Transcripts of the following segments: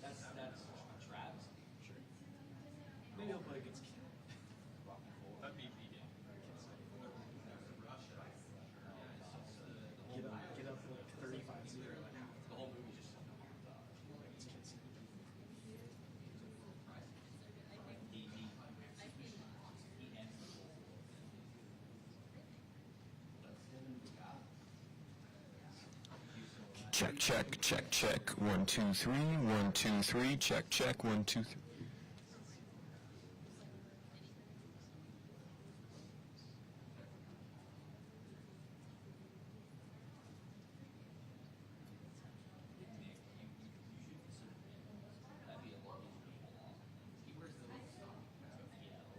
That's a travesty. Sure. Maybe he'll play against Ken. That'd be the game. Get up for like 35-0 like half. The whole movie's just Against Kids. he ends the whole Check. 1, 2, 3. 1, 2, 3. Check. 1, 2, 3. That'd be a lot of people. He wears those yeah, like yeah.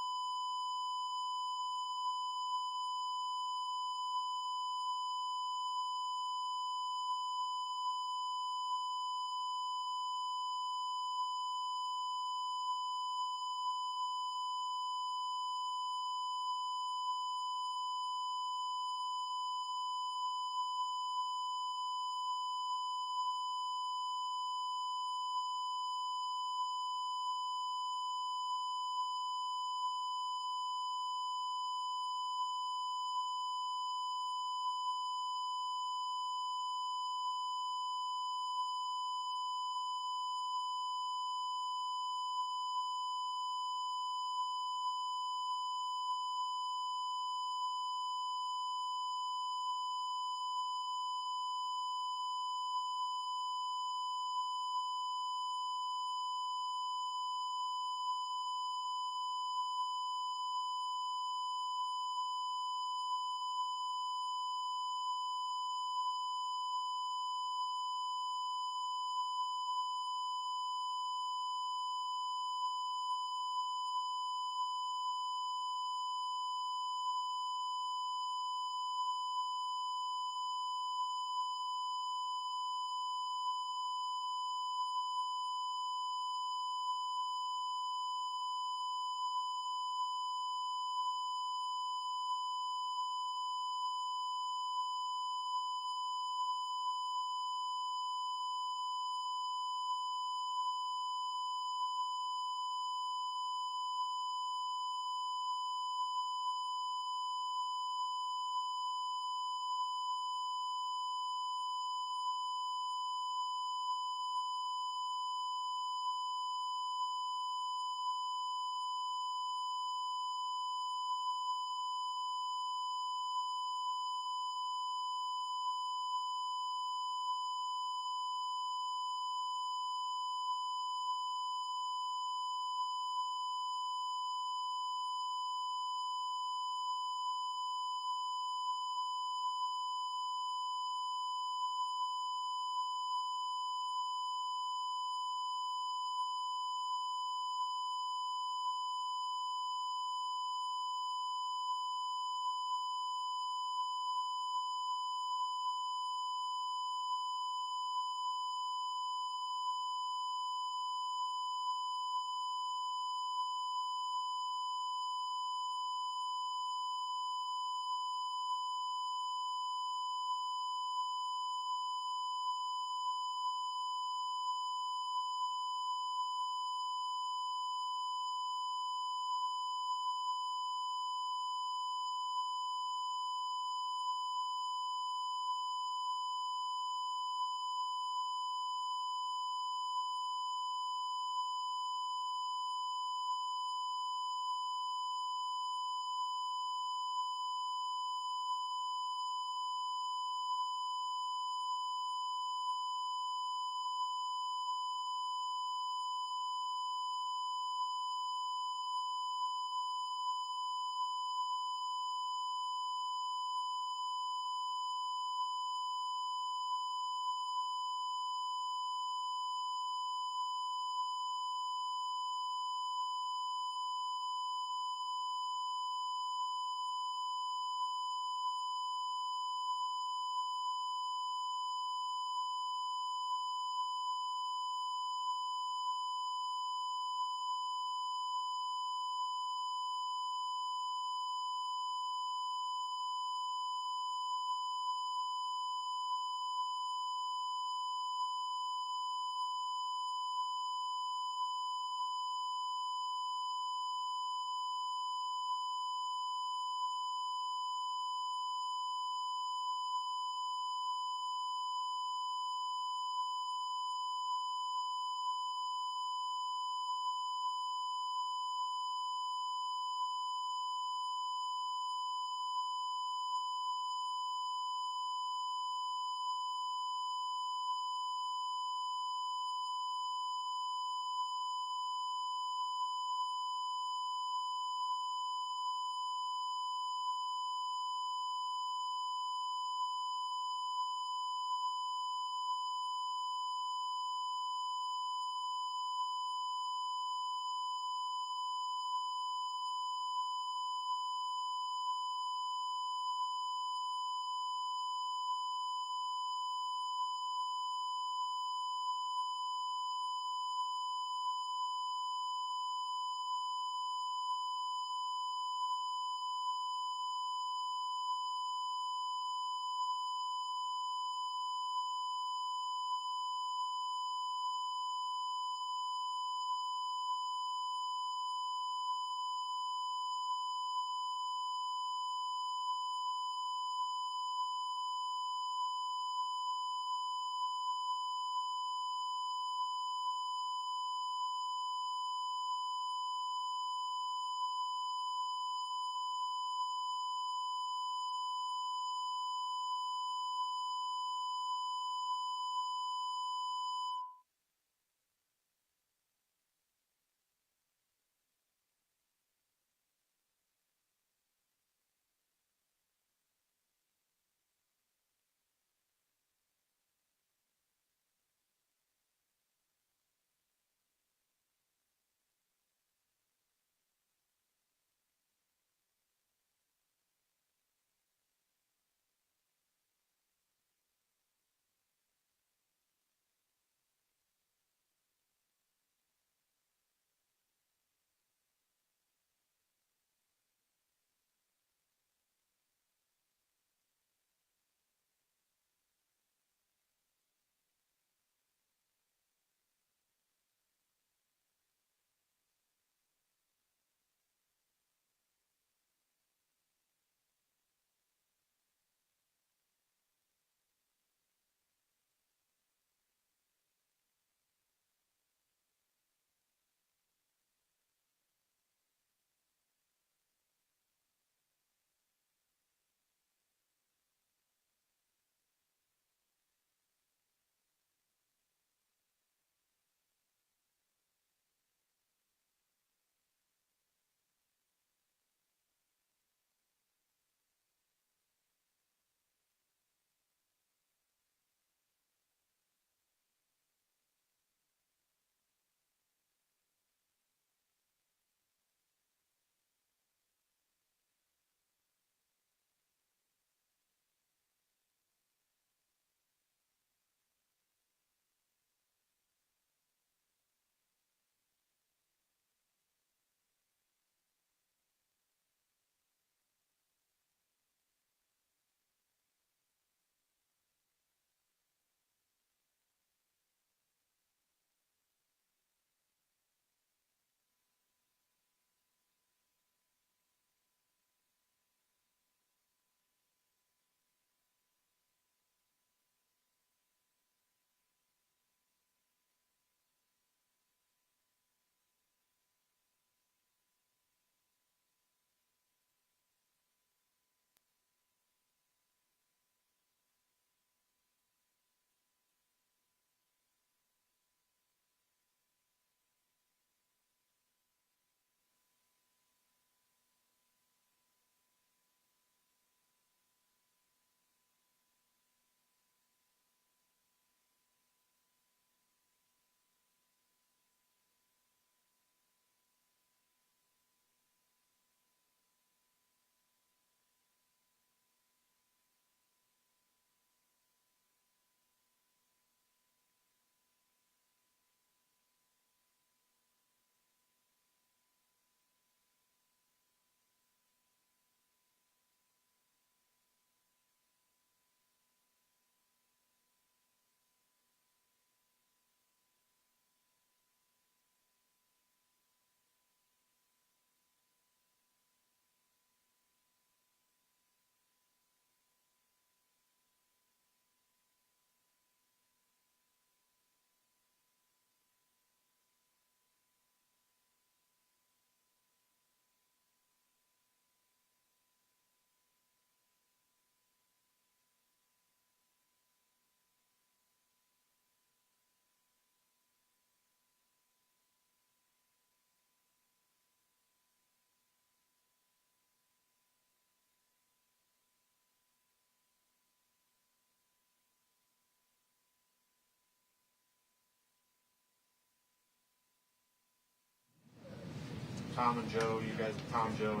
Tom and Joe. You guys, Tom, Joe, and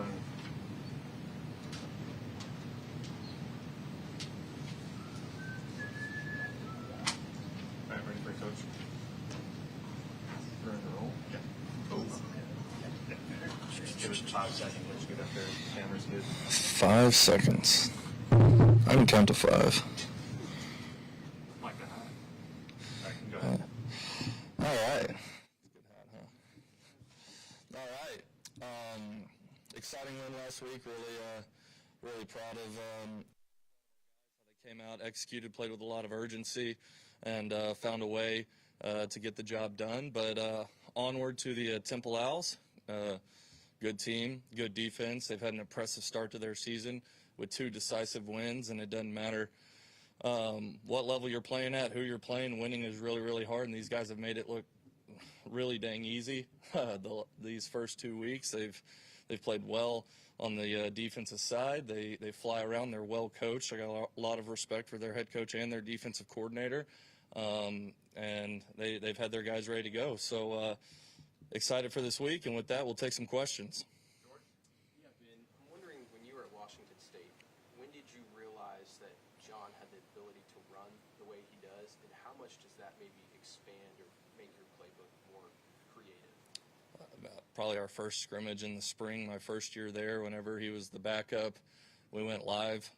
all right, ready for it, Coach? We're in the roll. Yeah. Oh. Give us 5 seconds. Let's get up there. Camera's good. 5 seconds. I can count to 5. Like that. All right, go ahead. All right. Good hat, huh? All right. Exciting win last week. Really proud of how they came out, executed, played with a lot of urgency, and found a way to get the job done. But onward to the Temple Owls. Good team, good defense. They've had an impressive start to their season with 2 decisive wins, and it doesn't matter what level you're playing at, who you're playing. Winning is really, really hard, and these guys have made it look really dang easy. These first 2 weeks, they've played well on the defensive side. They fly around. They're well coached. I got a lot of respect for their head coach and their defensive coordinator, and they've had their guys ready to go. So excited for this week, and with that, we'll take some questions. Yeah, Ben, I'm wondering, when you were at Washington State, when did you realize that John had the ability to run the way he does, and how much does that maybe expand or make your playbook more creative? Probably our first scrimmage in the spring, my first year there, whenever he was the backup. We went live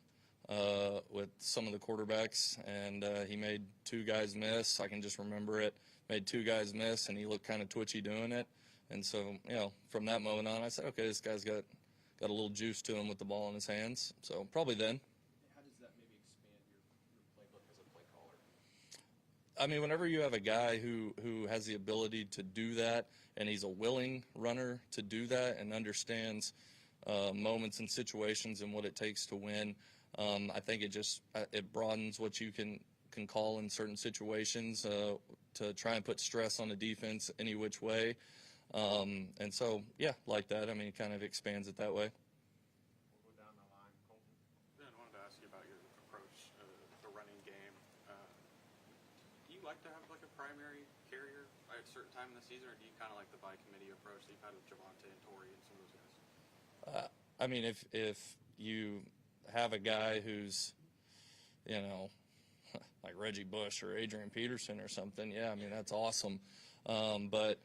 with some of the quarterbacks, and he made 2 guys miss. I can just remember it. Made 2 guys miss, and he looked kind of twitchy doing it. And so, from that moment on, I said, okay, this guy's got a little juice to him with the ball in his hands. So probably then. How does that maybe expand your playbook as a play caller? I mean, whenever you have a guy who has the ability to do that, and he's a willing runner to do that and understands moments and situations and what it takes to win, I think it broadens what you can call in certain situations to try and put stress on the defense any which way. And so, yeah, like that. I mean, it kind of expands it that way. We'll go down the line. Colton. Ben, I wanted to ask you about your approach to the running game. Do you like to have like a primary carrier at a certain time in the season, or do you kind of like the by-committee approach that you've had with Javante and Torrey and some of those guys? I mean, if you have a guy who's, like Reggie Bush or Adrian Peterson or something, yeah, I mean, that's awesome. But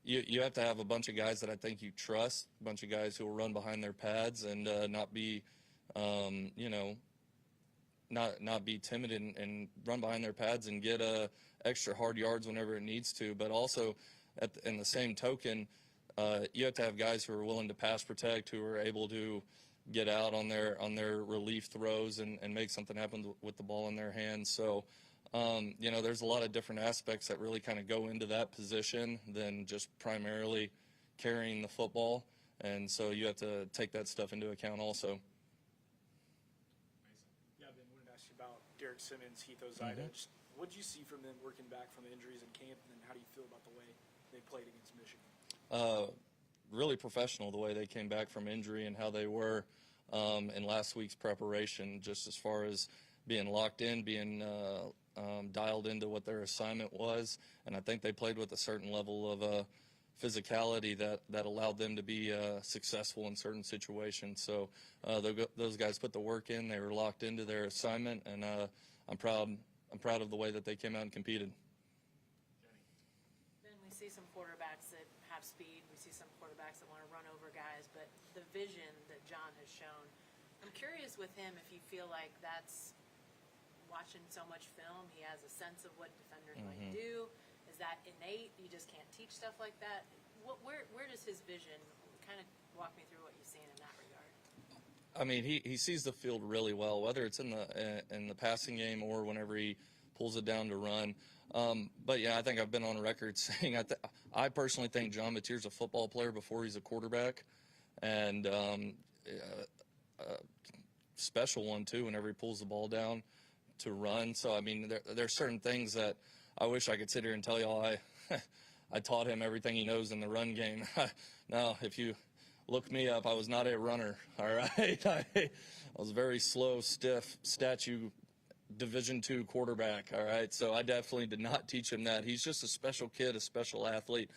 you have to have a bunch of guys that I think you trust, a bunch of guys who will run behind their pads and not be, not be timid and run behind their pads and get extra hard yards whenever it needs to. But also, in the same token, you have to have guys who are willing to pass protect, who are able to get out on their relief throws and make something happen with the ball in their hands. So, there's a lot of different aspects that really kind of go into that position than just primarily carrying the football. And so you have to take that stuff into account also. Yeah, Ben, wanted to ask you about Derek Simmons, Heath Ozida. Just what did you see from them working back from the injuries in camp, and then how do you feel about the way they played against Michigan? Really professional the way they came back from injury and how they were in last week's preparation, just as far as being locked in, being dialed into what their assignment was. And I think they played with a certain level of physicality that allowed them to be successful in certain situations. So those guys put the work in. They were locked into their assignment, and I'm proud of the way that they came out and competed. Then we see some quarterbacks that have speed. We see some quarterbacks that want to run over guys, but the vision that John has shown, I'm curious with him if you feel like that's watching so much film, he has a sense of what defenders might do. Is that innate? You just can't teach stuff like that? Where does his vision, kind of walk me through what you've seen in that regard? I mean, he sees the field really well, whether it's in the passing game or whenever he pulls it down to run. But yeah, I think I've been on record saying I personally think John Mateer's a football player before he's a quarterback, and special one too. Whenever he pulls the ball down to run, so I mean, there's certain things that I wish I could sit here and tell y'all I taught him everything he knows in the run game. No, if you look me up, I was not a runner. All right, I was very slow, stiff, statue. Division II quarterback, all right? So I definitely did not teach him that. He's just a special kid, a special athlete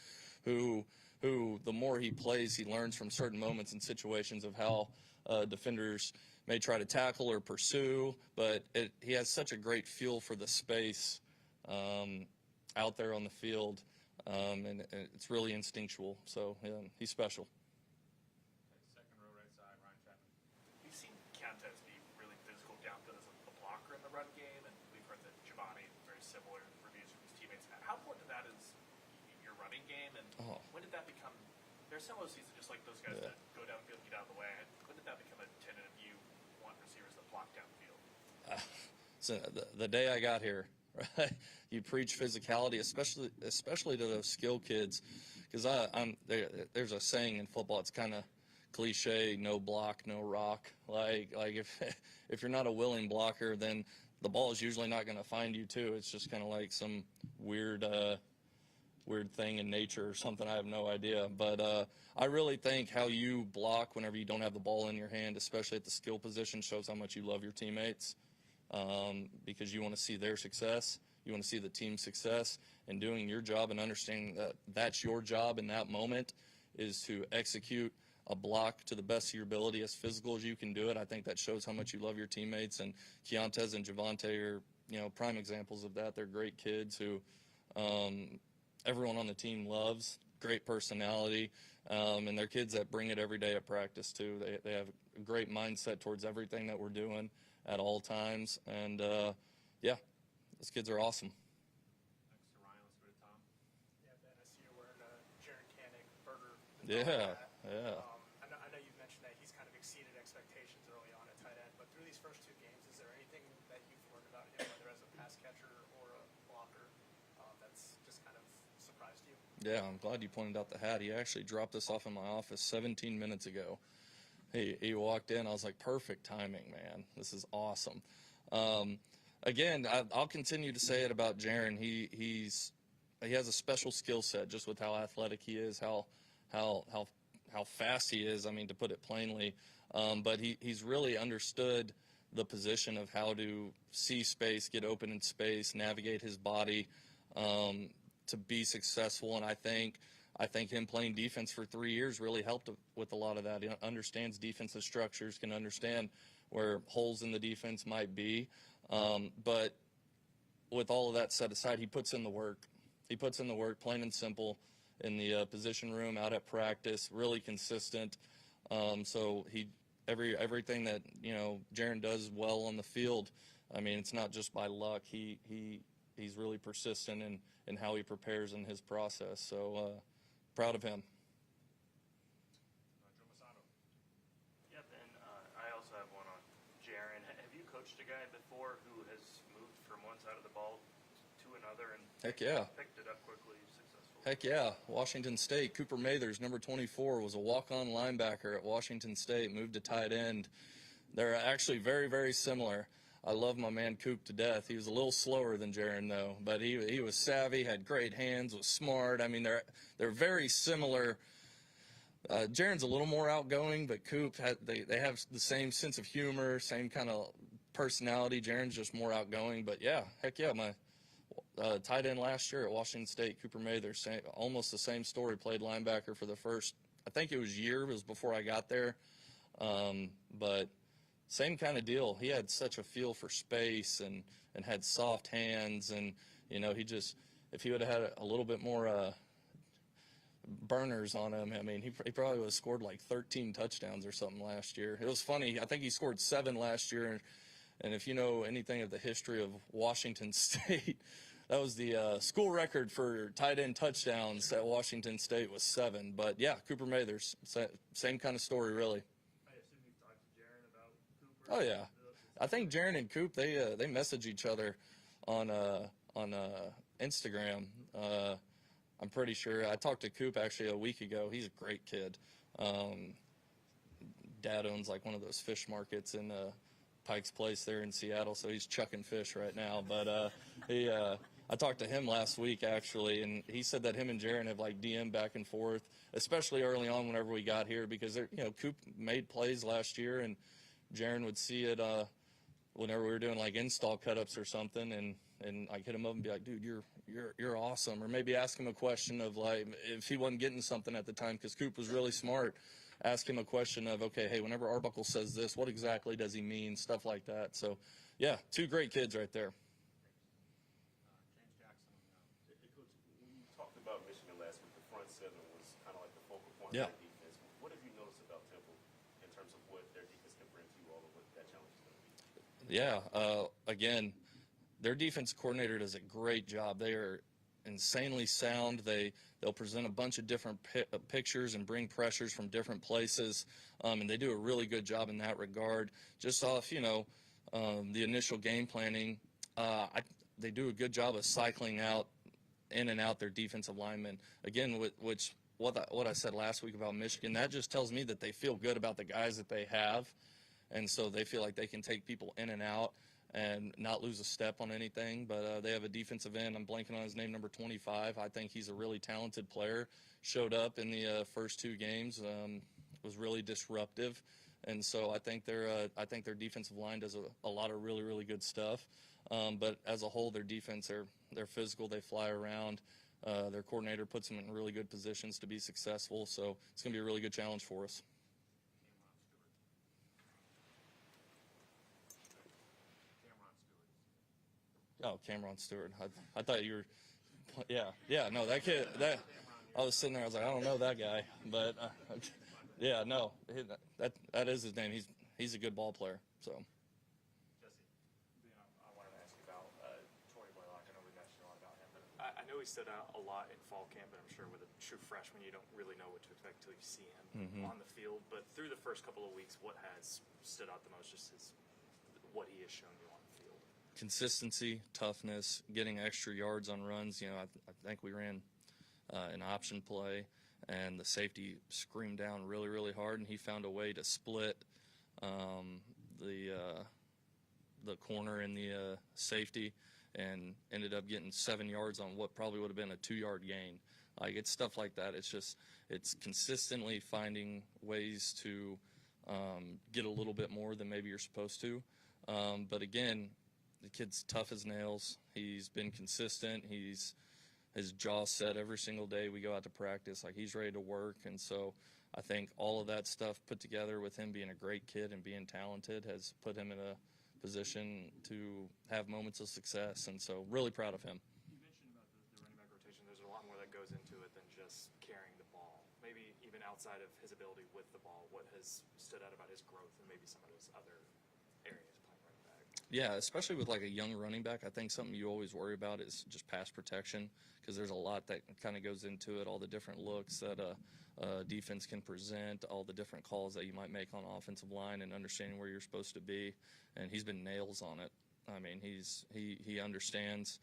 who who the more he plays, he learns from certain moments and situations of how defenders may try to tackle or pursue, but he has such a great feel for the space out there on the field, and it's really instinctual. So yeah, he's special. Second row, right side, Ryan Chapman. We've seen Keontae be really physical downfield as a blocker in the run game, and we've heard that Javante very similar reviews from his teammates. How important that is your running game, and when did that become? There's some of those seasons just like those guys that go downfield, get out of the way. When did that become a tenet of you want receivers that block downfield? So the day I got here, right? You preach physicality, especially to those skill kids, because there's a saying in football. It's kind of cliche: no block, no rock. Like if you're not a willing blocker, then the ball is usually not going to find you too. It's just kind of like some weird thing in nature or something. I have no idea, but I really think how you block whenever you don't have the ball in your hand, especially at the skill position, shows how much you love your teammates. Because you want to see their success, you want to see the team's success, and doing your job and understanding that that's your job in that moment is to execute a block to the best of your ability, as physical as you can do it. I think that shows how much you love your teammates, and Keontae and Javante are, prime examples of that. They're great kids who everyone on the team loves, great personality, and they're kids that bring it every day at practice too. They have a great mindset towards everything that we're doing at all times, and those kids are awesome. Next to Ryan, let's go to Tom. Yeah, Ben, I see you're wearing a Jiren burger. Yeah. I know you've mentioned that he's kind of exceeded expectations early on at tight end, but through these first two games, is there anything that you've learned about him, whether as a pass catcher or a blocker, that's just kind of surprised you? Yeah, I'm glad you pointed out the hat. He actually dropped this off in my office 17 minutes ago. He walked in. I was like, perfect timing, man. This is awesome. Again, I'll continue to say it about Jiren. He has a special skill set, just with how athletic he is, how fast he is. I mean, to put it plainly, but he's really understood the position of how to see space, get open in space, navigate his body to be successful. And I think him playing defense for 3 years really helped with a lot of that. He understands defensive structures, can understand where holes in the defense might be. But with all of that set aside, he puts in the work. He puts in the work, plain and simple, in the position room, out at practice, really consistent. So everything that, Jiren does well on the field, I mean, it's not just by luck. He's really persistent in how he prepares in his process. So, proud of him. Joe Masato. Yeah, Ben, I also have one on Jiren. Have you coached a guy before who has moved from one side of the ball to another and Heck yeah. picked it up quickly, successfully? Heck yeah. Washington State, Cooper Mathers, number 24, was a walk-on linebacker at Washington State, moved to tight end. They're actually very, very similar. I love my man Coop to death. He was a little slower than Jiren, though, but he was savvy, had great hands, was smart. I mean, they're very similar. Jiren's a little more outgoing, but Coop they have the same sense of humor, same kind of personality. Jiren's just more outgoing, but yeah, heck yeah, my tight end last year at Washington State, Cooper Mathers, almost the same story. Played linebacker for the first, I think it was before I got there, but same kind of deal. He had such a feel for space and had soft hands, and he just, if he would have had a little bit more burners on him, I mean, he probably would have scored like 13 touchdowns or something last year. It was funny. I think he scored 7 last year, and if you know anything of the history of Washington State, that was the school record for tight end touchdowns at Washington State was 7. But yeah, Cooper Mathers, same kind of story, really. I assume you've talked to Jiren about Cooper. Oh yeah, I think Jiren and Coop they message each other on Instagram. I'm pretty sure. I talked to Coop actually a week ago. He's a great kid. Dad owns like one of those fish markets in Pike's Place there in Seattle, so he's chucking fish right now. But I talked to him last week actually, and he said that him and Jiren have like DM'd back and forth, especially early on whenever we got here, because Coop made plays last year, and Jiren would see it whenever we were doing like install cut-ups or something, and I hit him up and be like, dude, you're awesome. Or maybe ask him a question of like, if he wasn't getting something at the time, because Coop was really smart, ask him a question of, okay, hey, whenever Arbuckle says this, what exactly does he mean? Stuff like that. So, yeah, 2 great kids right there. James Jackson. Coach, when you talked about Michigan last week, the front seven was kind of like the focal point Yeah. of their defense. What have you noticed about Temple in terms of what their defense can bring to you all, and what that challenge is going to be? Yeah, again, their defense coordinator does a great job. They are insanely sound. They'll present a bunch of different pictures and bring pressures from different places, and they do a really good job in that regard. Just off, the initial game planning, they do a good job of cycling out in and out their defensive linemen. Again, what I said last week about Michigan, that just tells me that they feel good about the guys that they have, and so they feel like they can take people in and out and not lose a step on anything. But they have a defensive end. I'm blanking on his name, number 25. I think he's a really talented player. Showed up in the first 2 games, was really disruptive. And so I think their defensive line does a lot of really, really good stuff. But as a whole, their defense, they're physical. They fly around. Their coordinator puts them in really good positions to be successful. So it's going to be a really good challenge for us. Oh, Cameron Stewart. I thought you were, yeah, no, that kid, I was sitting there, I was like, I don't know that guy, but, yeah, no, that is his name. He's a good ball player, so. Jesse, I wanted to ask you about Torrey Blaylock. I know we've asked you a lot about him, but I know he stood out a lot in fall camp, and I'm sure with a true freshman, you don't really know what to expect until you see him on the field. But through the first couple of weeks, what has stood out the most, just what he has shown you on the field? Consistency, toughness, getting extra yards on runs. I think we ran an option play, and the safety screamed down really, really hard, and he found a way to split the corner and the safety, and ended up getting 7 yards on what probably would have been a 2-yard gain. Like, it's stuff like that. It's consistently finding ways to get a little bit more than maybe you're supposed to. But again, the kid's tough as nails. He's been consistent. His jaw set every single day we go out to practice. Like, he's ready to work. And so I think all of that stuff put together with him being a great kid and being talented has put him in a position to have moments of success. And so really proud of him. You mentioned about the running back rotation. There's a lot more that goes into it than just carrying the ball. Maybe even outside of his ability with the ball, what has stood out about his growth and maybe some of his other areas playing running back? Yeah, especially with like a young running back, I think something you always worry about is just pass protection, because there's a lot that kind of goes into it, all the different looks that a defense can present, all the different calls that you might make on offensive line, and understanding where you're supposed to be. And he's been nails on it. I mean, he understands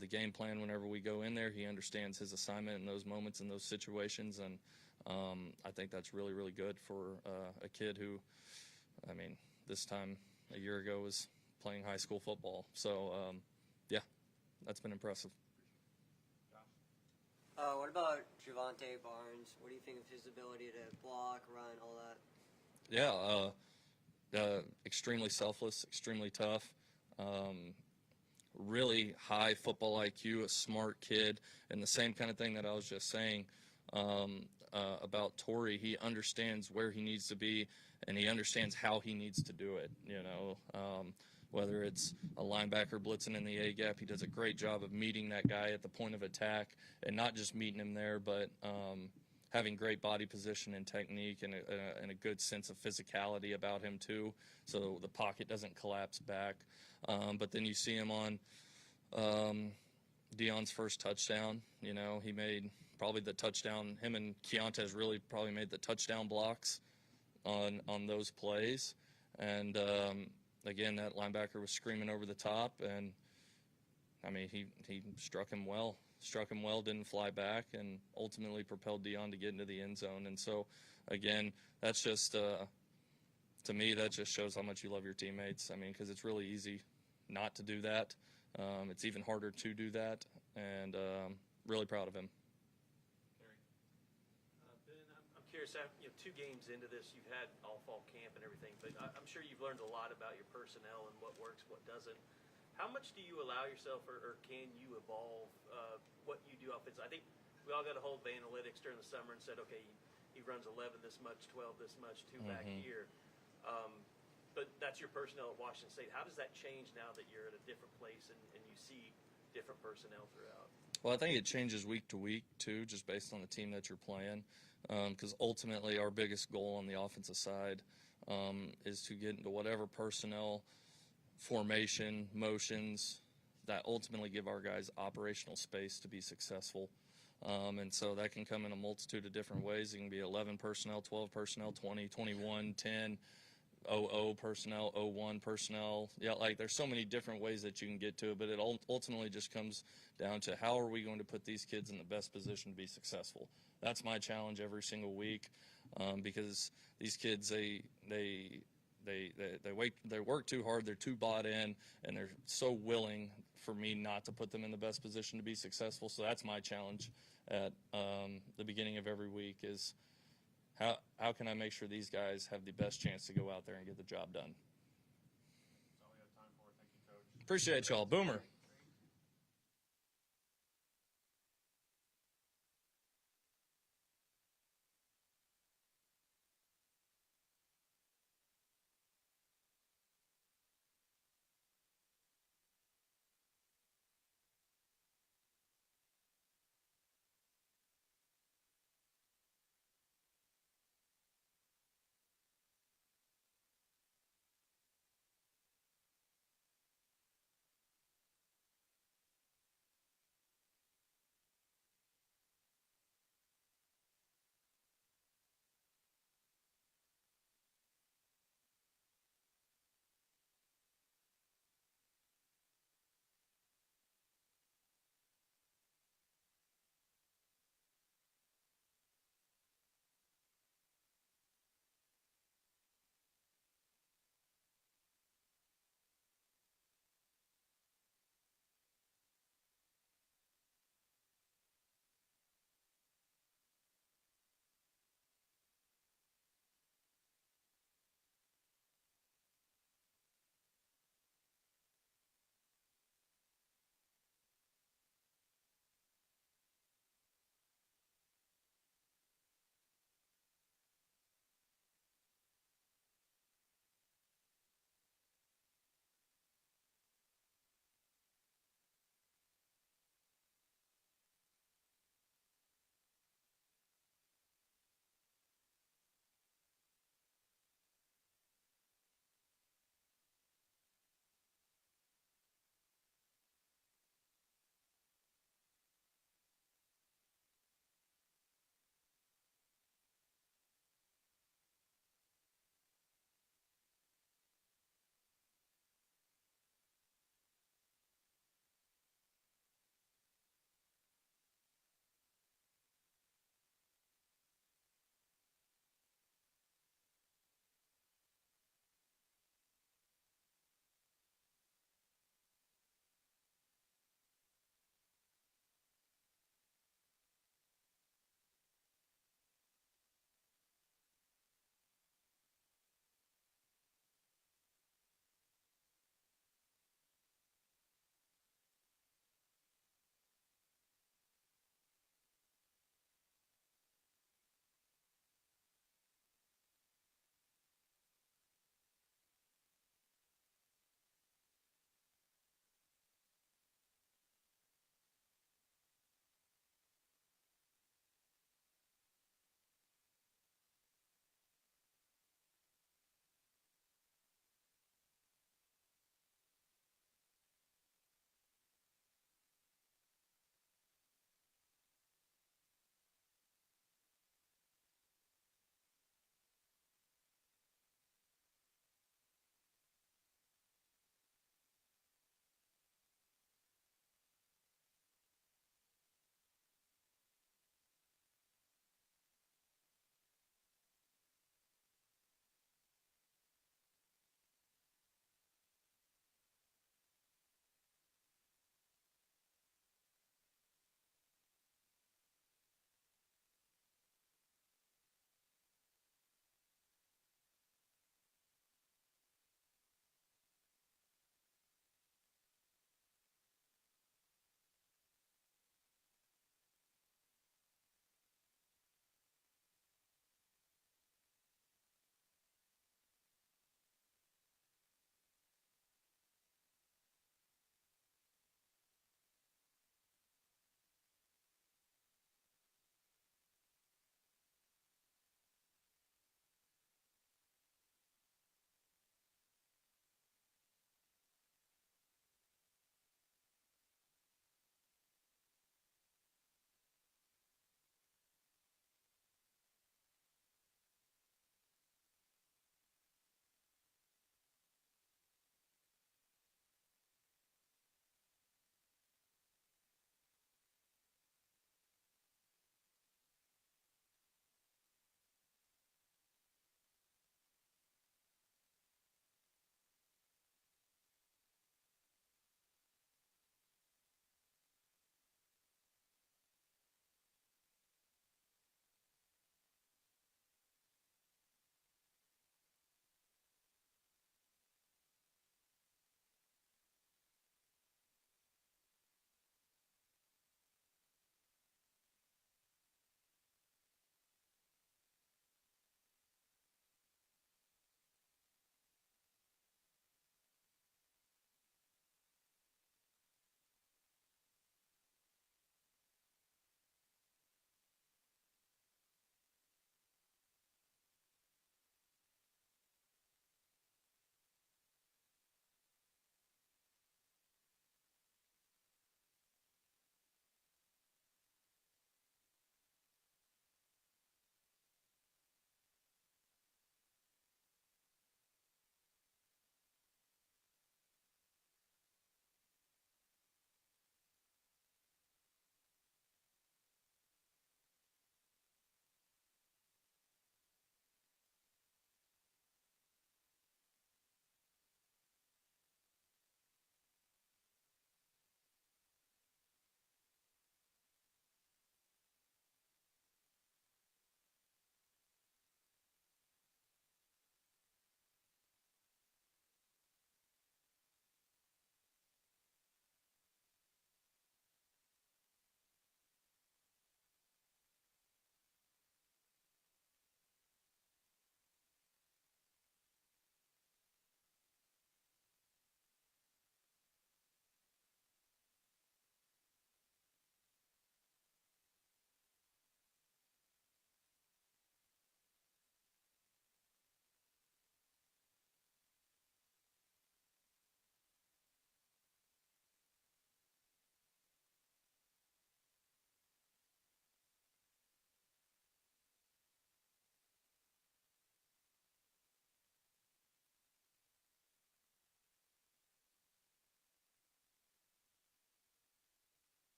the game plan whenever we go in there. He understands his assignment in those moments, in those situations, and I think that's really, really good for a kid who, I mean, this time a year ago was playing high school football. So, yeah, that's been impressive. What about Javante Barnes? What do you think of his ability to block, run, all that? Yeah, extremely selfless, extremely tough, really high football IQ, a smart kid, and the same kind of thing that I was just saying about Torrey. He understands where he needs to be, and he understands how he needs to do it, whether it's a linebacker blitzing in the A-gap, he does a great job of meeting that guy at the point of attack, and not just meeting him there, but having great body position and technique, and a good sense of physicality about him too, so the pocket doesn't collapse back. But then you see him on Deion's first touchdown. He made probably the touchdown. Him and Keontae's really probably made the touchdown blocks on those plays. And again, that linebacker was screaming over the top, and I mean, he struck him well, didn't fly back, and ultimately propelled Deion to get into the end zone. And so, again, that's just, to me, that just shows how much you love your teammates. I mean, because it's really easy not to do that. It's even harder to do that, and really proud of him. Ben, I'm curious, 2 games into this, you've had all fall camp and everything, but I'm sure you've learned a lot about your personnel and what works, what doesn't. How much do you allow yourself, or can you evolve what you do offensively? I think we all got a hold of analytics during the summer and said, okay, he runs 11 this much, 12 this much, 2 back here. But that's your personnel at Washington State. How does that change now that you're at a different place and you see different personnel throughout? Well, I think it changes week to week, too, just based on the team that you're playing. Because ultimately our biggest goal on the offensive side is to get into whatever personnel, formation, motions that ultimately give our guys operational space to be successful. And so that can come in a multitude of different ways. It can be 11 personnel, 12 personnel, 20, 21, 10, 00 personnel, 01 personnel. Yeah, like there's so many different ways that you can get to it, but it ultimately just comes down to how are we going to put these kids in the best position to be successful. That's my challenge every single week, because these kids, they work too hard, they're too bought in, and they're so willing for me not to put them in the best position to be successful. So that's my challenge at the beginning of every week is how can I make sure these guys have the best chance to go out there and get the job done. That's all we have time for. Thank you, Coach. Appreciate y'all. Boomer.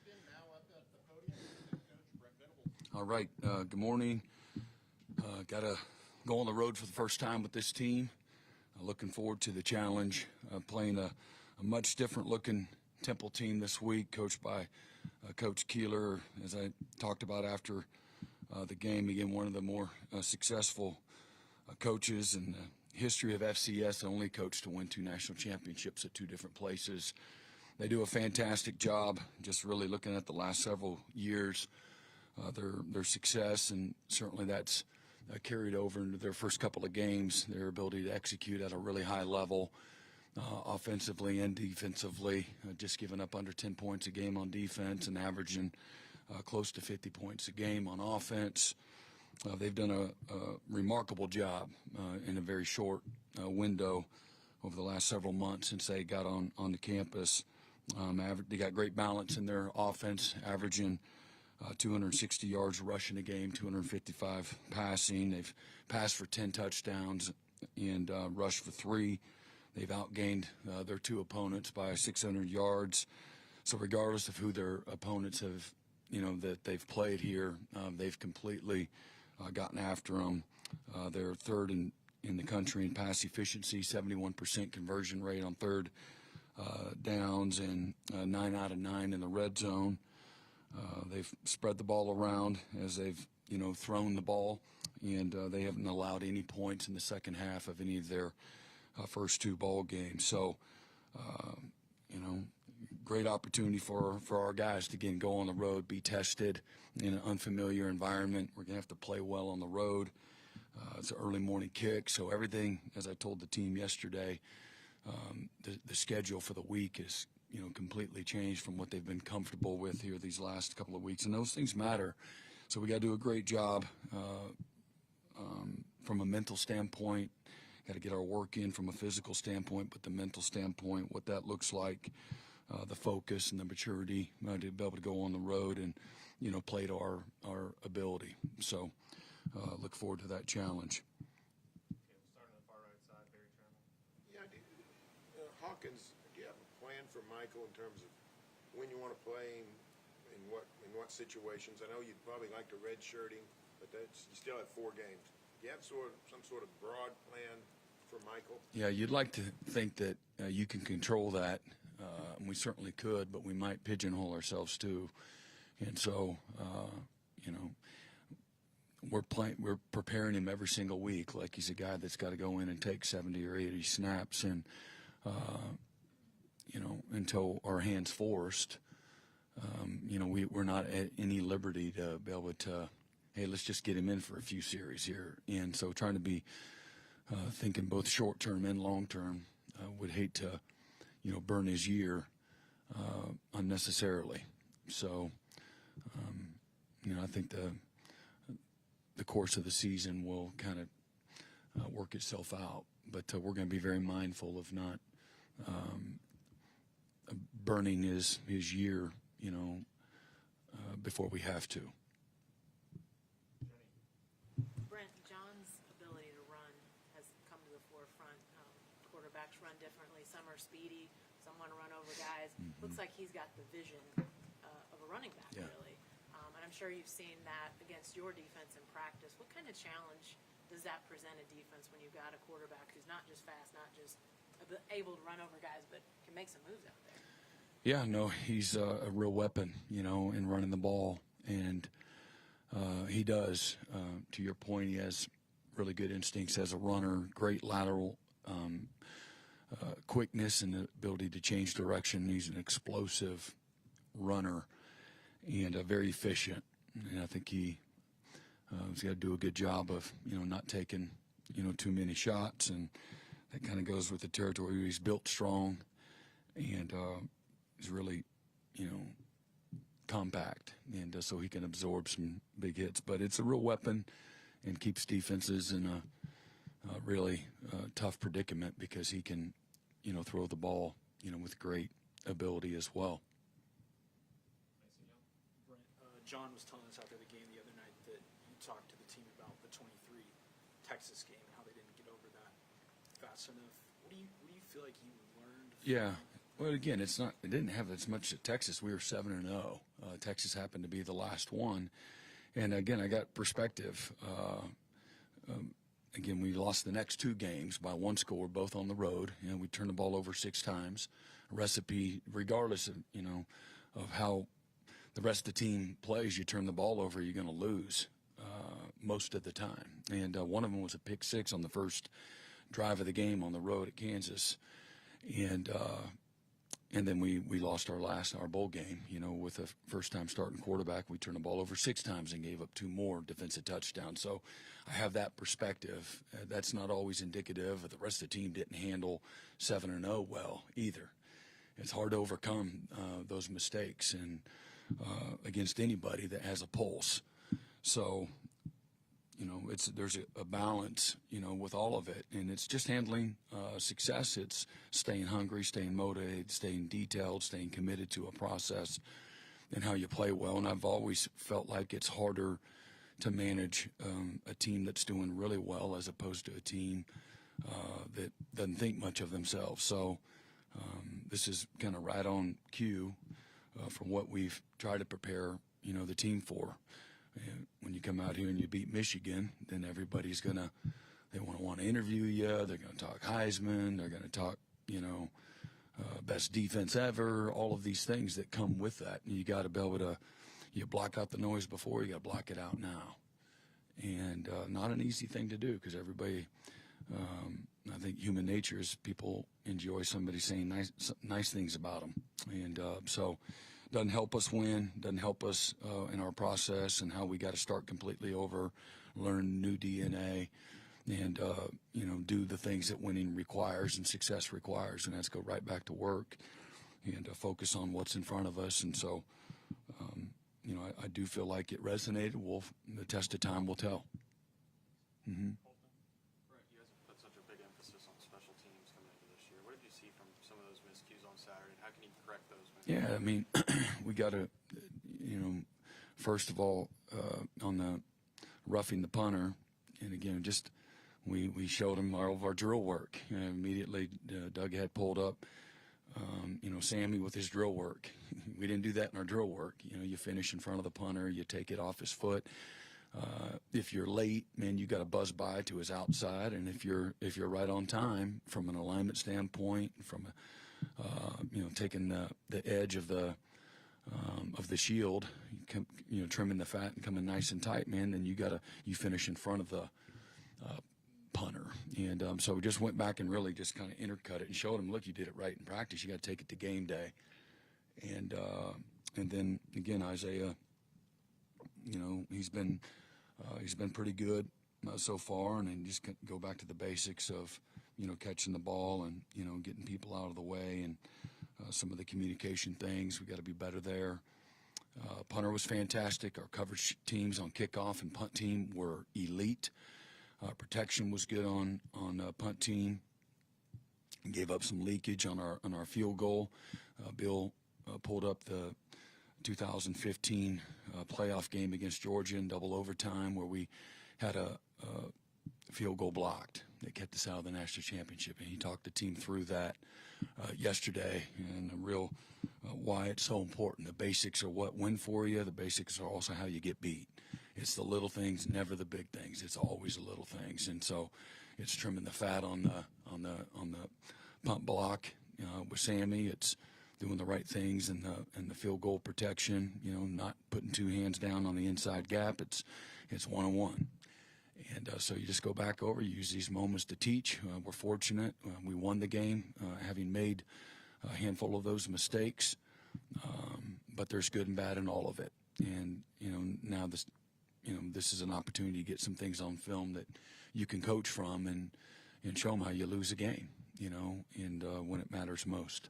Michigan, now up at the podium, Head Coach Brent Venables. All right, good morning. Got to go on the road for the first time with this team. Looking forward to the challenge, playing a much different looking Temple team this week, coached by Coach Keeler, as I talked about after the game. Again, one of the more successful coaches in the history of FCS, the only coach to win 2 national championships at 2 different places. They do a fantastic job, just really looking at the last several years, their success, and certainly that's carried over into their first couple of games, their ability to execute at a really high level, offensively and defensively, just giving up under 10 points a game on defense and averaging close to 50 points a game on offense. They've done a remarkable job in a very short window over the last several months since they got on the campus. They got great balance in their offense, averaging 260 yards rushing a game, 255 passing. They've passed for 10 touchdowns and rushed for 3. They've outgained their 2 opponents by 600 yards. So regardless of who their opponents have, that they've played here, they've completely gotten after them. They're third in the country in pass efficiency, 71% conversion rate on third downs, and 9 out of 9 in the red zone. They've spread the ball around as they've, thrown the ball, and they haven't allowed any points in the second half of any of their first 2 ball games. So, great opportunity for our guys to, again, go on the road, be tested in an unfamiliar environment. We're going to have to play well on the road. It's an early morning kick, so everything, as I told the team yesterday, the schedule for the week is, completely changed from what they've been comfortable with here these last couple of weeks, and those things matter. So we got to do a great job from a mental standpoint. Got to get our work in from a physical standpoint, but the mental standpoint, what that looks like, the focus and the maturity to be able to go on the road and, play to our ability. So look forward to that challenge. Starting on the far right side, Barry Trammell. Yeah, Hawkins, do you have a plan for Michael in terms of when you want to play him, in what situations? I know you'd probably like to redshirting, but you still have 4 games. Do you have some sort of broad plan for Michael? Yeah, you'd like to think that you can control that, and we certainly could, but we might pigeonhole ourselves too. And so, we're preparing him every single week like he's a guy that's got to go in and take 70 or 80 snaps, and until our hands forced, we're not at any liberty to be able to, hey, let's just get him in for a few series here. And so trying to be thinking both short-term and long-term, would hate to, burn his year unnecessarily. So, I think the course of the season will kind of work itself out. But we're going to be very mindful of not burning his year, before we have to. Brent, John's ability to run has come to the forefront. Quarterbacks run differently. Some are speedy. Some want to run over guys. Looks like he's got the vision of a running back, really. And I'm sure you've seen that against your defense in practice. What kind of challenge does that present a defense when you've got a quarterback who's not just fast, not just able to run over guys, but can make some moves out there? Yeah, no, he's a real weapon, in running the ball, and he does. To your point, he has really good instincts as a runner, great lateral quickness and the ability to change direction. He's an explosive runner and very efficient, and I think he's got to do a good job of, not taking, too many shots, and that kind of goes with the territory. He's built strong, and is really, compact, and so he can absorb some big hits. But it's a real weapon and keeps defenses in a really tough predicament because he can, throw the ball, with great ability as well. Brent, John was telling us after the game the other night that you talked to the team about the 23 Texas game and how they didn't get over that fast enough. What do you feel like you learned? Yeah. Well, again, it didn't have as much at Texas. We were 7-0. Texas happened to be the last one. And again, I got perspective. Again, we lost the next 2 games by 1 score, both on the road, and we turned the ball over 6 times. A recipe, regardless of, of how the rest of the team plays, you turn the ball over, you're going to lose most of the time. And one of them was a pick 6 on the first drive of the game on the road at Kansas. And then we lost our bowl game, with a first-time starting quarterback. We turned the ball over 6 times and gave up 2 more defensive touchdowns. So I have that perspective. That's not always indicative of the rest of the team didn't handle 7-0 well either. It's hard to overcome those mistakes and against anybody that has a pulse. So, there's a balance, with all of it. And it's just handling success. It's staying hungry, staying motivated, staying detailed, staying committed to a process and how you play well. And I've always felt like it's harder to manage a team that's doing really well as opposed to a team that doesn't think much of themselves. So this is kind of right on cue from what we've tried to prepare, the team for. And when you come out here and you beat Michigan, then everybody's they want to interview you. They're going to talk Heisman. They're going to talk, best defense ever, all of these things that come with that. And you got to be able to, you block out the noise before, you got to block it out now. And not an easy thing to do because everybody, I think human nature is people enjoy somebody saying nice things about them. And so doesn't help us win, doesn't help us in our process and how we got to start completely over, learn new DNA, and, do the things that winning requires and success requires. And that's go right back to work and focus on what's in front of us. And so, I do feel like it resonated. The test of time will tell. Mm-hmm. Brent, you guys have put such a big emphasis on special teams coming into this year. What did you see from some of those miscues on Saturday, and how can you correct those? Yeah, I mean, we got to, first of all, on the roughing the punter, and again, just we showed him all of our drill work. Immediately, Doug had pulled up, Sammy with his drill work. We didn't do that in our drill work. You finish in front of the punter, you take it off his foot. If you're late, man, you got to buzz by to his outside, and if you're right on time from an alignment standpoint, from taking the edge of the shield, trimming the fat and coming nice and tight, man, then you finish in front of the punter. And so we just went back and really just kind of intercut it and showed him, look, you did it right in practice. You got to take it to game day. And then again, Isaiah, he's been pretty good so far, and then just go back to the basics of catching the ball and getting people out of the way and some of the communication things. We got to be better there. Punter was fantastic. Our coverage teams on kickoff and punt team were elite. Protection was good on punt team. Gave up some leakage on our field goal. Bill pulled up the 2015 playoff game against Georgia in double overtime where we had a field goal blocked that kept us out of the national championship. And he talked the team through that yesterday and the real why it's so important. The basics are what win for you. The basics are also how you get beat. It's the little things, never the big things. It's always the little things. And so it's trimming the fat on the punt block with Sammy. It's doing the right things in the field goal protection, not putting 2 hands down on the inside gap. It's one-on-one. And so you just go back over, you use these moments to teach. We're fortunate. We won the game, having made a handful of those mistakes. But there's good and bad in all of it. And, now this is an opportunity to get some things on film that you can coach from and show them how you lose a game, and when it matters most.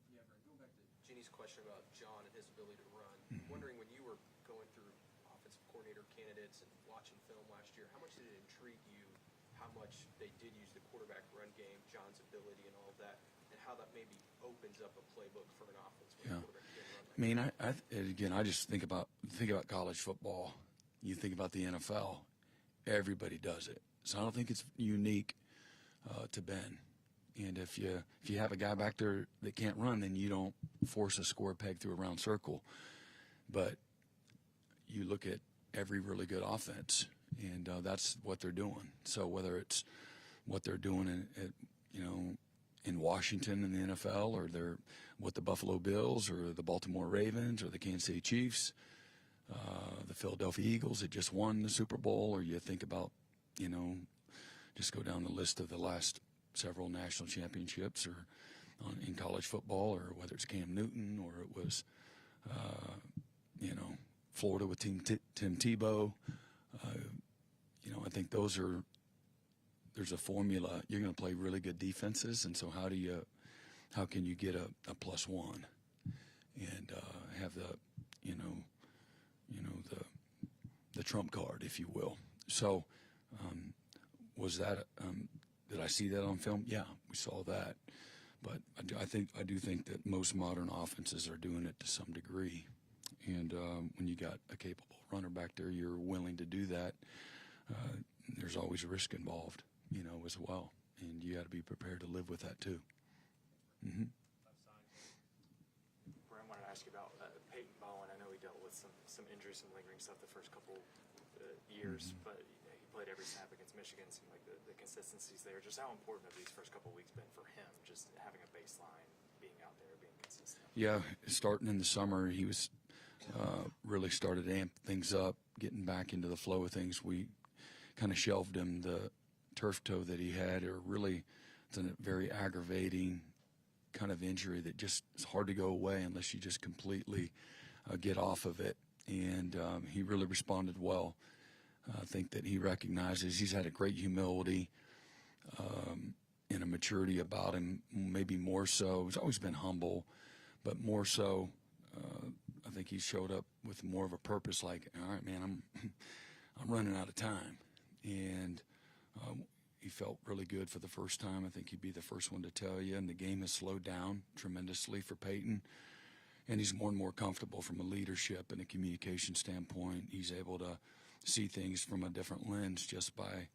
Yeah, Brent, going back to Jeannie's question about John and his ability to run, wondering when you were going through offensive coordinator candidates and watching film last year, how much did it intrigue you how much they did use the quarterback run game, John's ability and all of that, and how that maybe opens up a playbook for an offense when the quarterback can run like again, I just think about college football. You think about the NFL, everybody does it. So I don't think it's unique to Ben. And if you have a guy back there that can't run, then you don't force a square peg through a round circle. But you look at every really good offense, and that's what they're doing. So whether it's what they're doing in Washington in the NFL, or they're with the Buffalo Bills or the Baltimore Ravens or the Kansas City Chiefs, the Philadelphia Eagles that just won the Super Bowl, or you think about, just go down the list of the last several national championships, or in college football, or whether it's Cam Newton, or it was, Florida with Tim Tebow. I think there's a formula. You're going to play really good defenses, and so how can you get a +1 and have the trump card, if you will. So was that did I see that on film? Yeah, we saw that. But I do think that most modern offenses are doing it to some degree. And when you got a capable runner back there, you're willing to do that. There's always risk involved, as well. And you got to be prepared to live with that too. Mm-hmm. Brent, I wanted to ask you about Payton Bowen. I know he dealt with some injuries, some lingering stuff the first couple years, but he played every snap against Michigan. Seemed like the consistency's there. Just how important have these first couple weeks been for him, just having a baseline, being out there, being consistent? Yeah, starting in the summer, he was really started to amp things up, getting back into the flow of things. We kind of shelved him. The turf toe that he had, it's a very aggravating kind of injury that just is hard to go away unless you just completely get off of it. And he really responded well. I think that he recognizes he's had a great humility and a maturity about him, maybe more so. He's always been humble, but more so, I think he showed up with more of a purpose, like, all right, man, I'm running out of time. And he felt really good for the first time. I think he'd be the first one to tell you. And the game has slowed down tremendously for Payton. And he's more and more comfortable from a leadership and a communication standpoint. He's able to see things from a different lens just by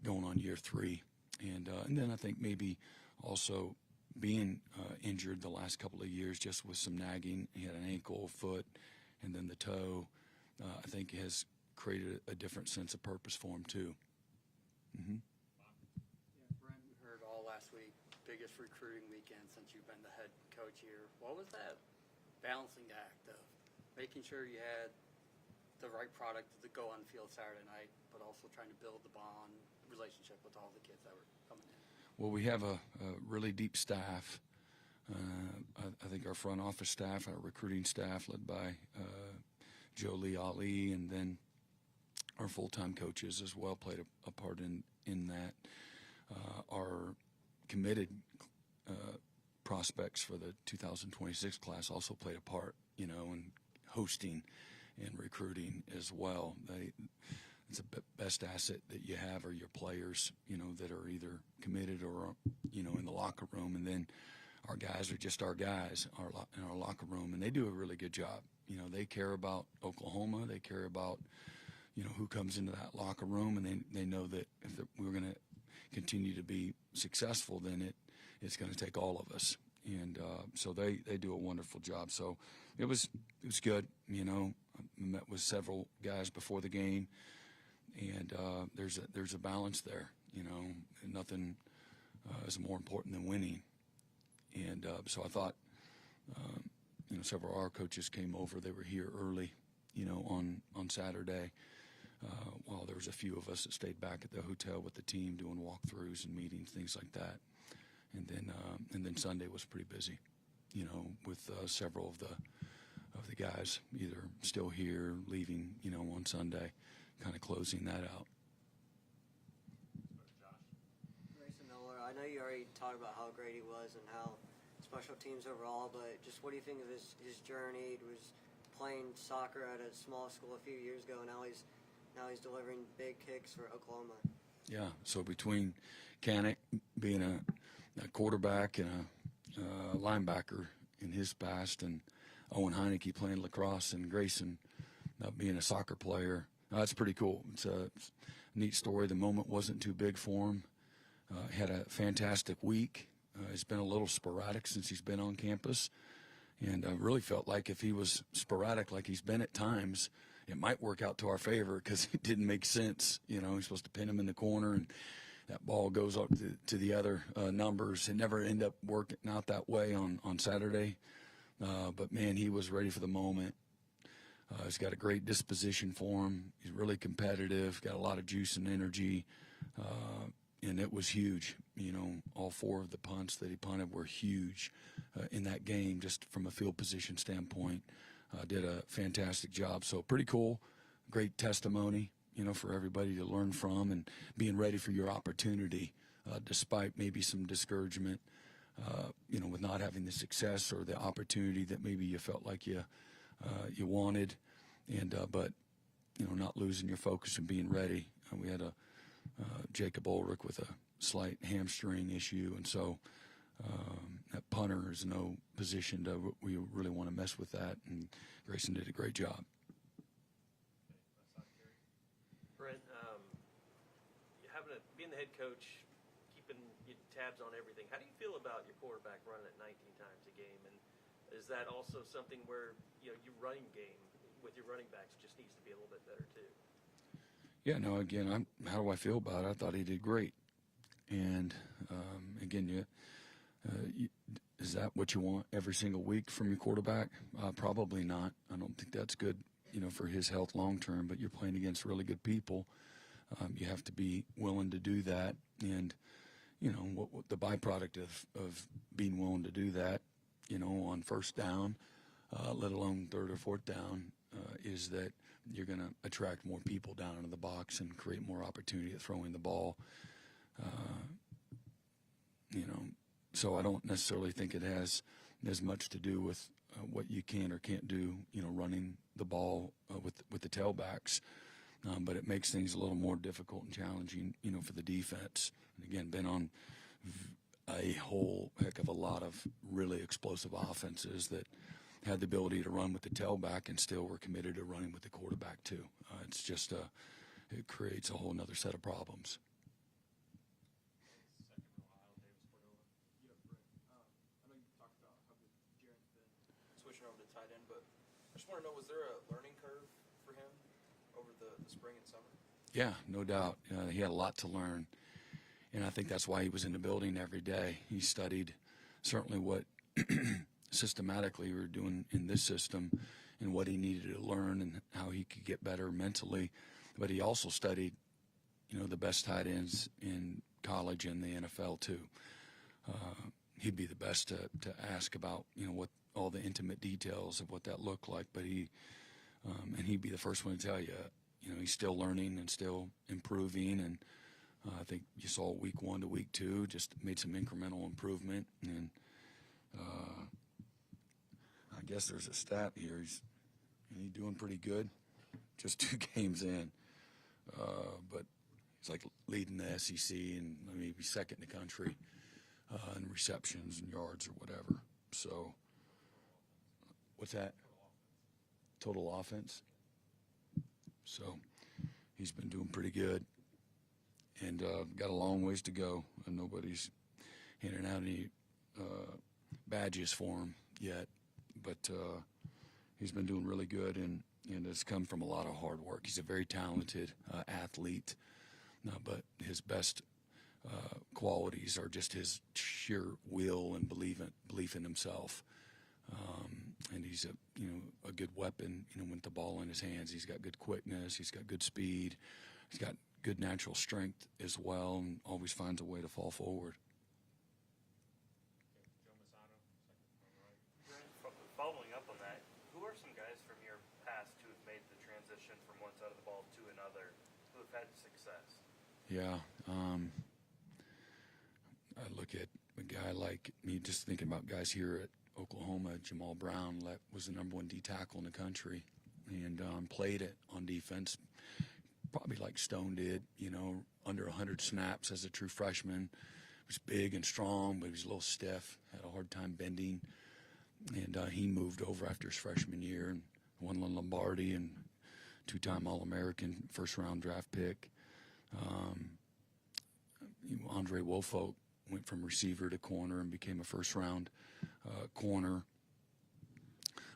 going on year 3. And then I think maybe also being injured the last couple of years just with some nagging. He had an ankle, foot, and then the toe. I think has created a different sense of purpose for him too. Mm-hmm. Yeah, Brent, we heard all last week, biggest recruiting weekend since you've been the head coach here. What was that balancing act of making sure you had the right product to go on the field Saturday night, but also trying to build the bond relationship with all the kids that were coming in? Well, we have a really deep staff. I think our front office staff, our recruiting staff, led by Jolie Ali, and then our full-time coaches as well played a part in that. Our committed prospects for the 2026 class also played a part, in hosting and recruiting as well. It's the best asset that you have are your players, that are either committed or, in the locker room. And then our guys are just our guys in our locker room, and they do a really good job. They care about Oklahoma. They care about, who comes into that locker room, and they know that if we're going to continue to be successful, then it's going to take all of us. And so they do a wonderful job. So it was good. I met with several guys before the game, and there's a balance there. And nothing is more important than winning. And so I thought, several of our coaches came over. They were here early, on Saturday. While there was a few of us that stayed back at the hotel with the team doing walkthroughs and meetings, things like that. And then Sunday was pretty busy, with several of the guys either still here, leaving, on Sunday, kind of closing that out. I know you already talked about how great he was and how special teams overall, but just what do you think of his journey? He was playing soccer at a small school a few years ago, and now he's delivering big kicks for Oklahoma. Yeah, so between Kanik being a quarterback and a linebacker in his past, and Owen Heineke playing lacrosse, and Grayson being a soccer player, that's pretty cool. It's a neat story. The moment wasn't too big for him. had a fantastic week. It's been a little sporadic since he's been on campus, and I really felt like if he was sporadic like he's been at times, it might work out to our favor because it didn't make sense. You know, he's supposed to pin him in the corner, and that ball goes up to the other numbers. It never ended up working out that way on Saturday. But, man, he was ready for the moment. He's got a great disposition for him. He's really competitive, got a lot of juice and energy. And it was huge. You know, all 4 of the punts that he punted were huge in that game, just from a field position standpoint. Did a fantastic job. So pretty cool, great testimony, you know, for everybody to learn from and being ready for your opportunity, despite maybe some discouragement, you know, with not having the success or the opportunity that maybe you felt like you wanted. And but, you know, not losing your focus and being ready. We had a Jacob Ulrich with a slight hamstring issue, and so that punter is no position to we really want to mess with that, and Grayson did a great job. Brent, being the head coach, keeping tabs on everything, how do you feel about your quarterback running it 19 times a game, and is that also something where, you know, your running game with your running backs just needs to be a little bit better too? Yeah, no, again, how do I feel about it? I thought he did great. And, again, is that what you want every single week from your quarterback? Probably not. I don't think that's good, you know, for his health long term, but you're playing against really good people. You have to be willing to do that. And, you know, what the byproduct of being willing to do that, you know, on first down, let alone third or fourth down, is that you're going to attract more people down into the box and create more opportunity at throwing the ball. You know, so I don't necessarily think it has as much to do with what you can or can't do, you know, running the ball with the tailbacks. But it makes things a little more difficult and challenging, you know, for the defense. And again, been on a whole heck of a lot of really explosive offenses that had the ability to run with the tailback and still were committed to running with the quarterback too. It's just it creates a whole nother set of problems. Switching over to tight end, but I just want to know, was there a learning curve for him over the spring and summer? Yeah, no doubt. He had a lot to learn, and I think that's why he was in the building every day. He studied certainly what systematically we were doing in this system and what he needed to learn and how he could get better mentally. But he also studied, you know, the best tight ends in college and the NFL too. He'd be the best to ask about, you know, what all the intimate details of what that looked like. But and he'd be the first one to tell you, you know, he's still learning and still improving. And I think you saw week 1 to week 2 just made some incremental improvement. And I guess there's a stat here. He's doing pretty good, just 2 games in. But he's like leading the SEC and maybe second in the country in receptions and yards or whatever. So what's that? Total offense. So he's been doing pretty good and got a long ways to go. And nobody's handing out any badges for him yet. But he's been doing really good, and it's come from a lot of hard work. He's a very talented athlete, but his best qualities are just his sheer will and belief in himself. And he's a good weapon, you know, with the ball in his hands. He's got good quickness. He's got good speed. He's got good natural strength as well, and always finds a way to fall forward. Following up on that, who are some guys from your past who have made the transition from one side of the ball to another, who have had success? Yeah, I look at a guy like me, just thinking about guys here at Oklahoma. Jamal Brown was the number 1 D tackle in the country, and played it on defense, probably like Stone did, you know, under 100 snaps as a true freshman. He was big and strong, but he was a little stiff, had a hard time bending. And he moved over after his freshman year and won Lombardi and 2-time All-American, first-round draft pick. Andre Wofolk went from receiver to corner and became a first-round corner.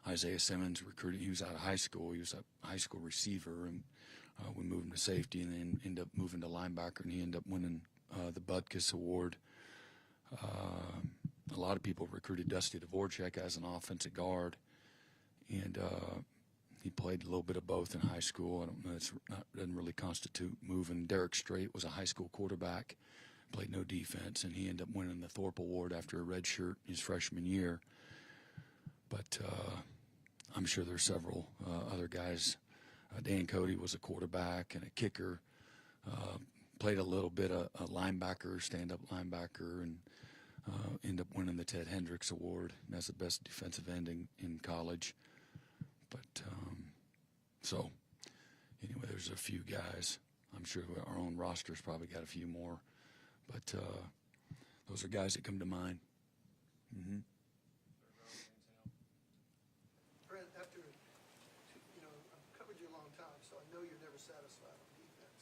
Isaiah Simmons recruited. He was out of high school. He was a high school receiver, and we moved him to safety, and then ended up moving to linebacker, and he ended up winning the Butkus Award. A lot of people recruited Dusty Dvorak as an offensive guard, and he played a little bit of both in high school. I don't know, doesn't really constitute moving. Derek Strait was a high school quarterback, played no defense, and he ended up winning the Thorpe Award after a red shirt his freshman year. But I'm sure there's several other guys. Dan Cody was a quarterback and a kicker. Played a little bit of a linebacker, stand-up linebacker, and ended up winning the Ted Hendricks Award as the best defensive end in college. But so anyway, there's a few guys. I'm sure our own roster's probably got a few more, but those are guys that come to mind. Mm-hmm. Brent, after I've covered you a long time, so I know you're never satisfied on defense.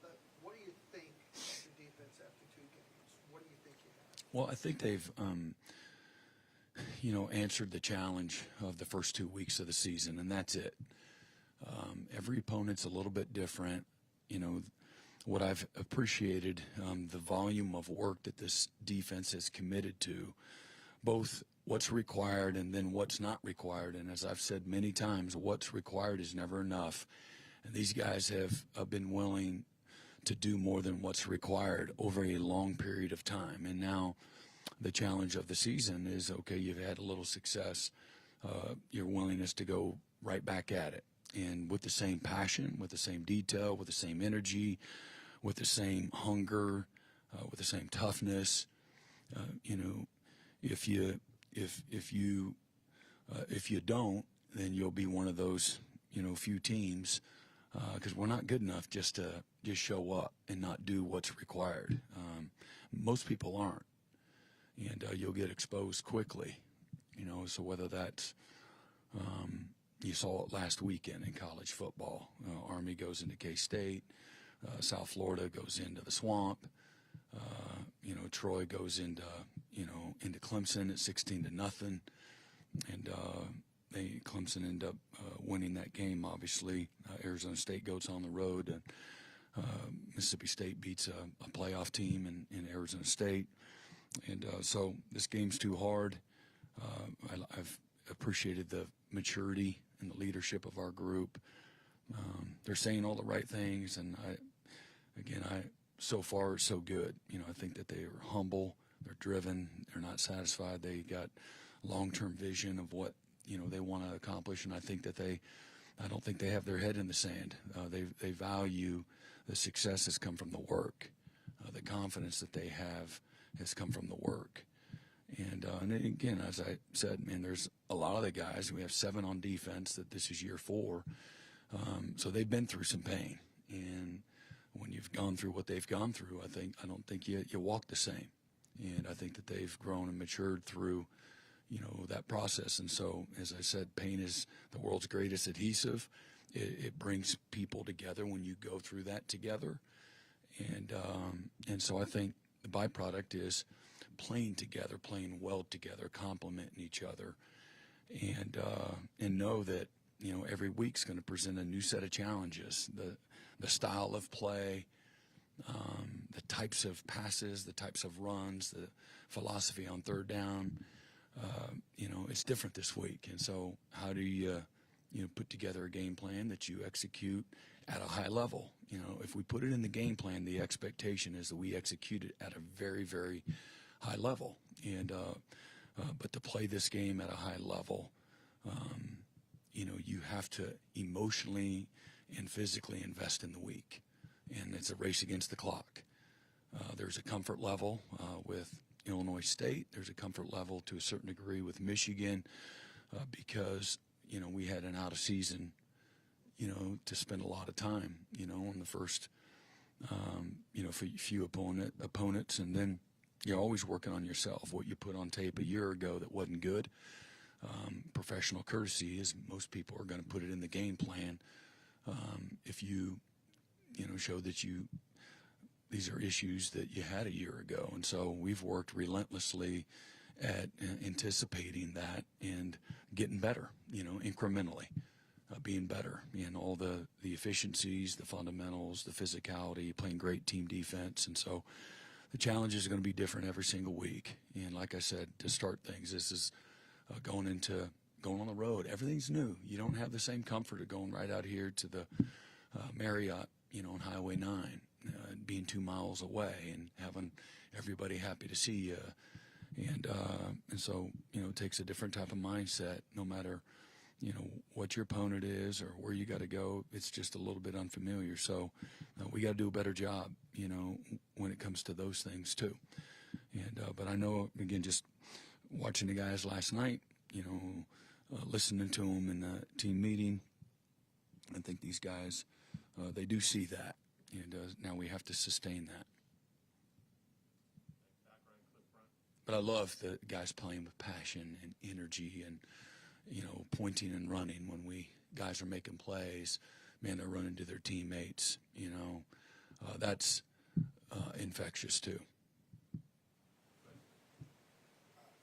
But what do you think of your defense after 2 games? What do you think you have? Well, I think they've answered the challenge of the first 2 weeks of the season, and that's it. Every opponent's a little bit different. What I've appreciated, the volume of work that this defense has committed to, both what's required and then what's not required. And as I've said many times, what's required is never enough. And these guys have been willing to do more than what's required over a long period of time. And now the challenge of the season is, okay, you've had a little success, your willingness to go right back at it. And with the same passion, with the same detail, with the same energy, with the same hunger, with the same toughness. If you don't, then you'll be one of those few teams, because we're not good enough just to show up and not do what's required. Most people aren't, and you'll get exposed quickly. So whether that's you saw it last weekend in college football. Army goes into K-State. South Florida goes into the swamp. Troy goes into Clemson at 16-0, and Clemson ended up winning that game. Obviously, Arizona State goes on the road, and Mississippi State beats a playoff team in Arizona State, and so this game's too hard. I've appreciated the maturity and the leadership of our group. They're saying all the right things, and so far so good. I think that they are humble, they're driven, they're not satisfied. They got long-term vision of what they want to accomplish, and I don't think they have their head in the sand. They value the success has come from the work. The confidence that they have has come from the work. And again, as I said, there's a lot of the guys. We have 7 on defense that this is year 4. So they've been through some pain. And when you've gone through what they've gone through, I don't think you walk the same. And I think that they've grown and matured through, that process. And so, as I said, pain is the world's greatest adhesive. It brings people together when you go through that together. And so I think the byproduct is playing together, playing well together, complementing each other, and know that every week's going to present a new set of challenges. The style of play, the types of passes, the types of runs, the philosophy on third down. It's different this week, and so how do you put together a game plan that you execute at a high level? If we put it in the game plan, the expectation is that we execute it at a very, very high level. And but to play this game at a high level, you have to emotionally and physically invest in the week, and it's a race against the clock. There's a comfort level with Illinois State. There's a comfort level to a certain degree with Michigan because we had an out of season to spend a lot of time on the first few opponents, and then you're always working on yourself. What you put on tape a year ago that wasn't good. Professional courtesy is most people are going to put it in the game plan. If you show that you these are issues that you had a year ago. And so we've worked relentlessly at anticipating that and getting better, incrementally, being better in all the efficiencies, the fundamentals, the physicality, playing great team defense. And so the challenges are going to be different every single week. And like I said, to start things, this is going on the road. Everything's new. You don't have the same comfort of going right out here to the Marriott, on Highway 9, being 2 miles away and having everybody happy to see you. And so, it takes a different type of mindset no matter, what your opponent is or where you got to go. It's just a little bit unfamiliar. So we got to do a better job, when it comes to those things too. And but I know, again, just watching the guys last night, listening to them in the team meeting, I think these guys, they do see that. And now we have to sustain that. But I love the guys playing with passion and energy and, pointing and running when guys are making plays. Man, they're running to their teammates. That's infectious too.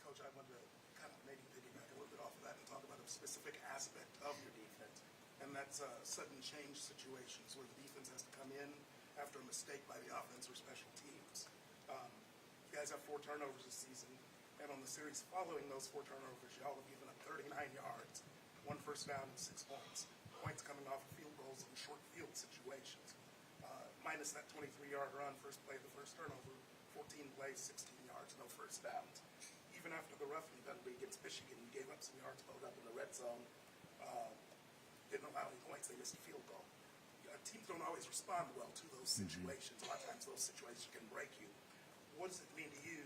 Coach, I wanted to kind of maybe piggyback a little bit off of that and talk about a specific aspect of your defense, and that's sudden change situations where the defense has to come in after a mistake by the offense or special teams. You guys have 4 turnovers this season, and on the series following those 4 turnovers, y'all have given up 39 yards, 1 first down, and 6 points. Points coming off of field goals in short field situations. Minus that 23-yard run, first play of the first turnover, 14 plays, 16 yards, no first downs. Even after the roughing penalty against Michigan, you gave up some yards, load up in the red zone, didn't allow any points, they missed a field goal. Teams don't always respond well to those situations. A lot of times those situations can break you. What does it mean to you,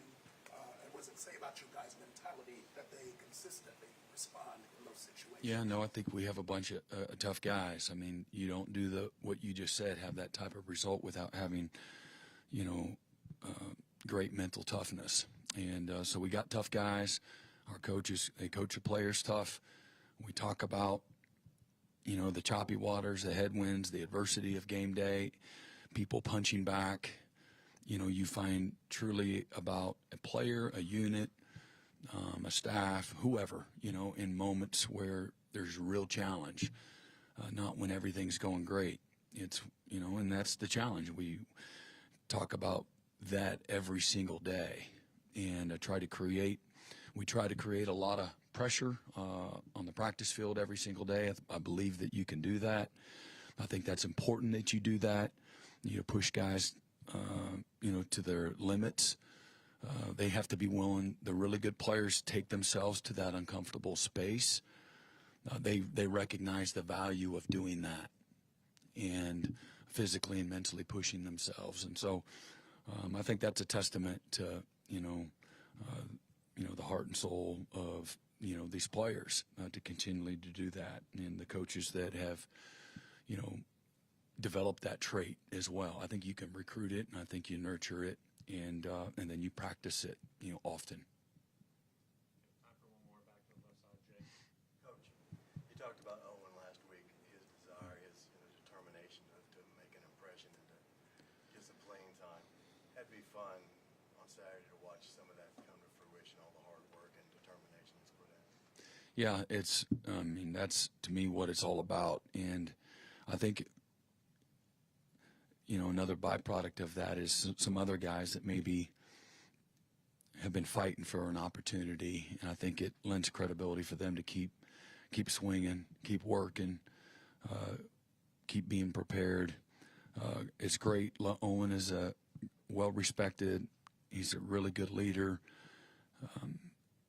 and what does it say about your guys' mentality that they consistently respond in those situations? Yeah, no, I think we have a bunch of tough guys. I mean, you don't do what you just said, have that type of result without having, great mental toughness. And so we got tough guys. Our coaches, they coach the players tough. We talk about, the choppy waters, the headwinds, the adversity of game day, people punching back. You find truly about a player, a unit, a staff, whoever, in moments where there's real challenge, not when everything's going great. It's, and that's the challenge. We talk about that every single day, and we try to create a lot of pressure on the practice field every single day. I believe that you can do that. I think that's important that you do that. You push guys, to their limits. They have to be willing. The really good players take themselves to that uncomfortable space. They recognize the value of doing that and physically and mentally pushing themselves. And so I think that's a testament to, the heart and soul of, these players to continually to do that, and the coaches that have, developed that trait as well. I think you can recruit it, and I think you nurture it, and then you practice it, often. Time for one more back to the left side, Jake. Coach, you talked about Owen last week, his desire, his determination to make an impression and to get some playing time. That'd be fun on Saturday to watch some of that come to fruition, all the hard work and determination he's put in. Yeah, that's to me what it's all about. And I think, another byproduct of that is some other guys that maybe have been fighting for an opportunity. And I think it lends credibility for them to keep swinging, keep working, keep being prepared. It's great. Owen is a well-respected. He's a really good leader.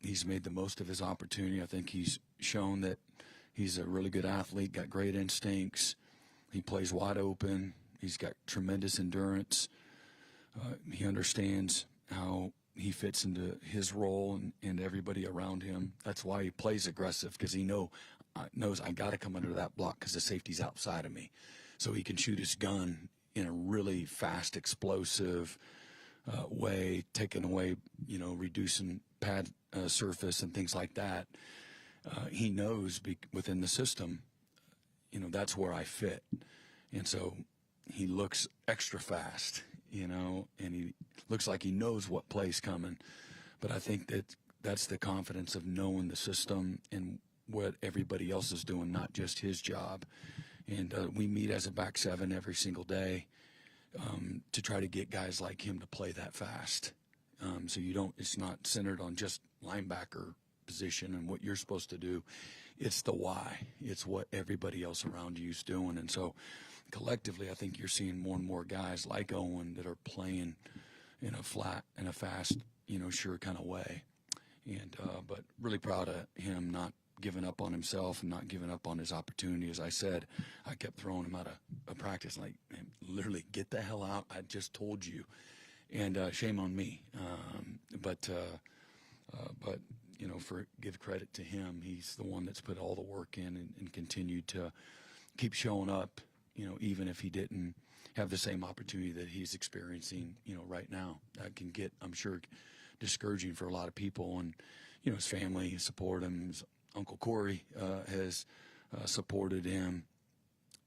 He's made the most of his opportunity. I think he's shown that he's a really good athlete, got great instincts. He plays wide open. He's got tremendous endurance. He understands how he fits into his role and everybody around him. That's why he plays aggressive, because he knows I got to come under that block because the safety's outside of me. So he can shoot his gun in a really fast, explosive way, taking away, reducing pad surface and things like that. He knows within the system, that's where I fit. And so he looks extra fast, you know, and he looks like he knows what play's coming. But I think that's the confidence of knowing the system and what everybody else is doing, not just his job. And we meet as a back seven every single day to try to get guys like him to play that fast. So it's not centered on just linebacker position and what you're supposed to do. It's the why. It's what everybody else around you is doing. And so collectively, I think you're seeing more and more guys like Owen that are playing in a fast, sure kind of way. And but really proud of him not giving up on himself and not giving up on his opportunity. As I said, I kept throwing him out of practice, like, man, literally, get the hell out. I just told you. And shame on me. But give credit to him. He's the one that's put all the work in and continued to keep showing up, even if he didn't have the same opportunity that he's experiencing, right now. That can get, I'm sure, discouraging for a lot of people. And, his family support him. His Uncle Corey has supported him.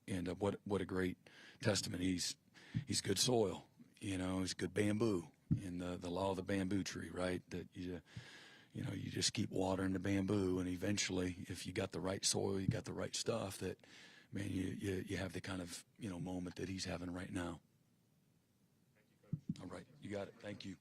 And what a great testament. He's good soil, he's good bamboo. And the law of the bamboo tree, right? That you just keep watering the bamboo, and eventually, if you got the right soil, you got the right stuff, that, man, you have the kind of, moment that he's having right now. All right, you got it. Thank you.